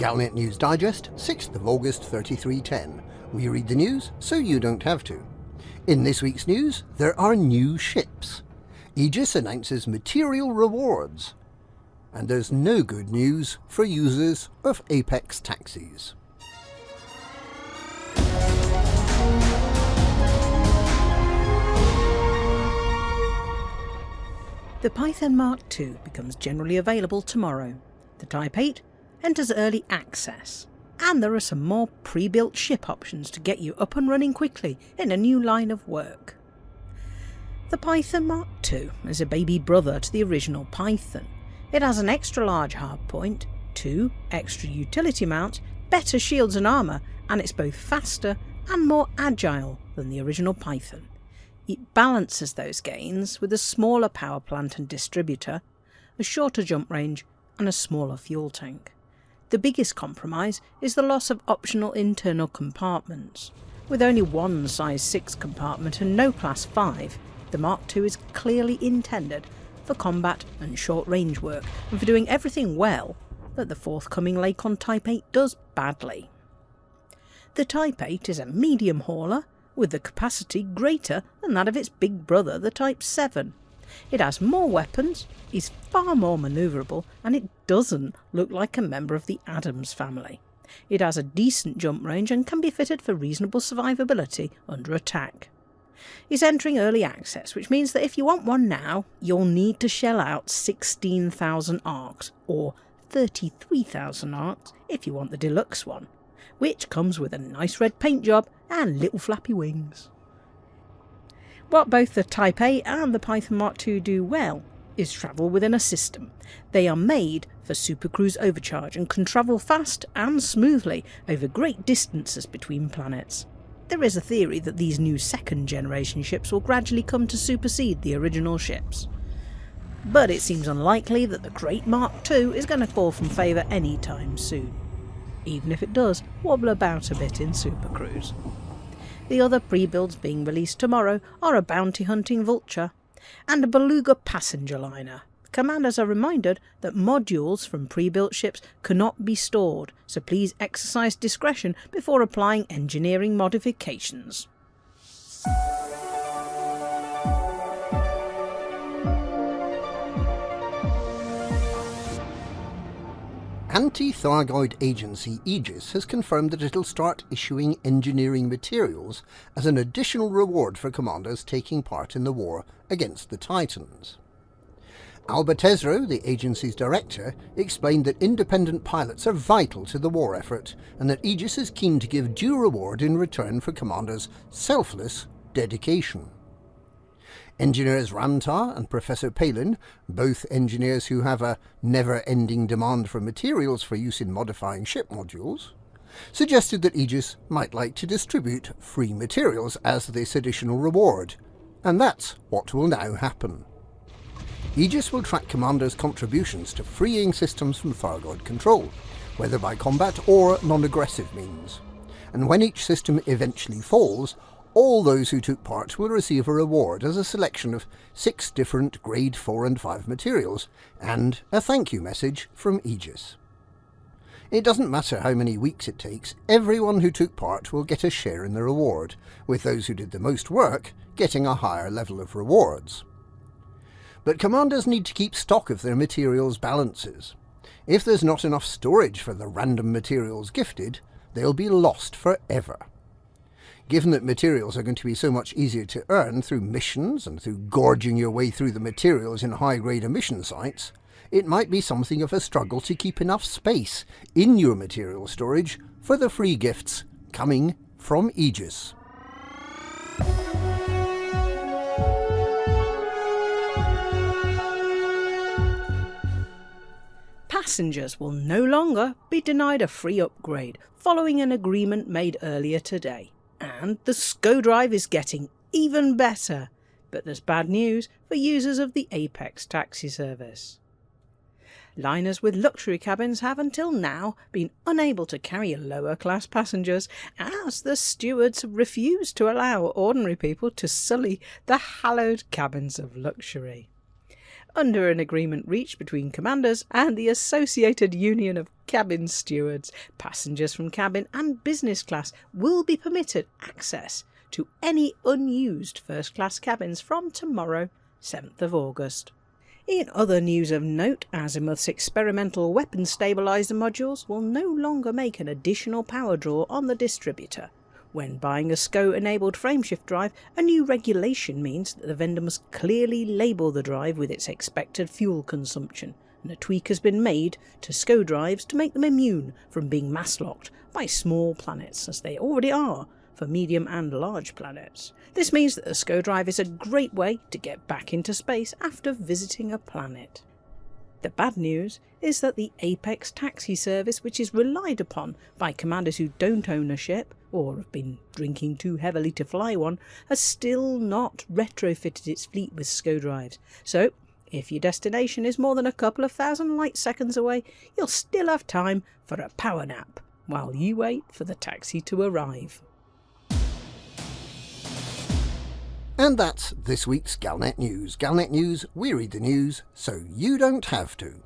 Galnet News Digest, 6th of August 3310. We read the news so you don't have to. In this week's news, there are new ships. Aegis announces material rewards. And there's no good news for users of Apex taxis. The Python Mark II becomes generally available tomorrow. The Type 8 enters early access, and there are some more pre-built ship options to get you up and running quickly in a new line of work. The Python Mark II is a baby brother to the original Python. It has an extra large hardpoint, 2 extra utility mounts, better shields and armour, and it's both faster and more agile than the original Python. It balances those gains with a smaller power plant and distributor, a shorter jump range and a smaller fuel tank. The biggest compromise is the loss of optional internal compartments. With only one size 6 compartment and no class 5, the Mark II is clearly intended for combat and short range work, and for doing everything well that the forthcoming Lakon Type 8 does badly. The Type 8 is a medium hauler with the capacity greater than that of its big brother, the Type 7. It has more weapons, is far more manoeuvrable, and it doesn't look like a member of the Addams family. It has a decent jump range and can be fitted for reasonable survivability under attack. It's entering early access, which means that if you want one now, you'll need to shell out 16,000 arcs, or 33,000 arcs if you want the deluxe one, which comes with a nice red paint job and little flappy wings. What both the Type 8 and the Python Mark II do well is travel within a system. They are made for supercruise overcharge and can travel fast and smoothly over great distances between planets. There is a theory that these new second generation ships will gradually come to supersede the original ships. But it seems unlikely that the great Mark II is going to fall from favour anytime soon, even if it does wobble about a bit in supercruise. The other pre-builds being released tomorrow are a bounty hunting Vulture and a Beluga passenger liner. Commanders are reminded that modules from pre-built ships cannot be stored, so please exercise discretion before applying engineering modifications. Anti-Thargoid agency Aegis has confirmed that it'll start issuing engineering materials as an additional reward for commanders taking part in the war against the Titans. Alba Tesreau, the agency's director, explained that independent pilots are vital to the war effort and that Aegis is keen to give due reward in return for commanders' selfless dedication. Engineers Ramtar and Professor Palin, both engineers who have a never-ending demand for materials for use in modifying ship modules, suggested that Aegis might like to distribute free materials as this additional reward, and that's what will now happen. Aegis will track commanders' contributions to freeing systems from Thargoid control, whether by combat or non-aggressive means, and when each system eventually falls, all those who took part will receive a reward as a selection of 6 different Grade 4 and 5 materials, and a thank you message from Aegis. It doesn't matter how many weeks it takes, everyone who took part will get a share in the reward, with those who did the most work getting a higher level of rewards. But commanders need to keep stock of their materials balances. If there's not enough storage for the random materials gifted, they'll be lost forever. Given that materials are going to be so much easier to earn through missions and through gorging your way through the materials in high-grade emission sites, it might be something of a struggle to keep enough space in your material storage for the free gifts coming from Aegis. Passengers will no longer be denied a free upgrade following an agreement made earlier today. And the SCO drive is getting even better, but there's bad news for users of the Apex taxi service. Liners with luxury cabins have until now been unable to carry lower class passengers, as the stewards have refused to allow ordinary people to sully the hallowed cabins of luxury. under an agreement reached between commanders and the Associated Union of Cabin Stewards. Passengers from cabin and business class will be permitted access to any unused first-class cabins from tomorrow, 7th of August. In other news of note, Azimuth's experimental weapon stabiliser modules will no longer make an additional power draw on the distributor. When buying a SCO-enabled frameshift drive, a new regulation means that the vendor must clearly label the drive with its expected fuel consumption, and a tweak has been made to SCO drives to make them immune from being mass-locked by small planets, as they already are for medium and large planets. This means that the SCO drive is a great way to get back into space after visiting a planet. The bad news is that the Apex taxi service, which is relied upon by commanders who don't own a ship or have been drinking too heavily to fly one, has still not retrofitted its fleet with SCO drives. So, if your destination is more than a couple of thousand light seconds away, you'll still have time for a power nap while you wait for the taxi to arrive. And that's this week's Galnet News. Galnet News, we read the news so you don't have to.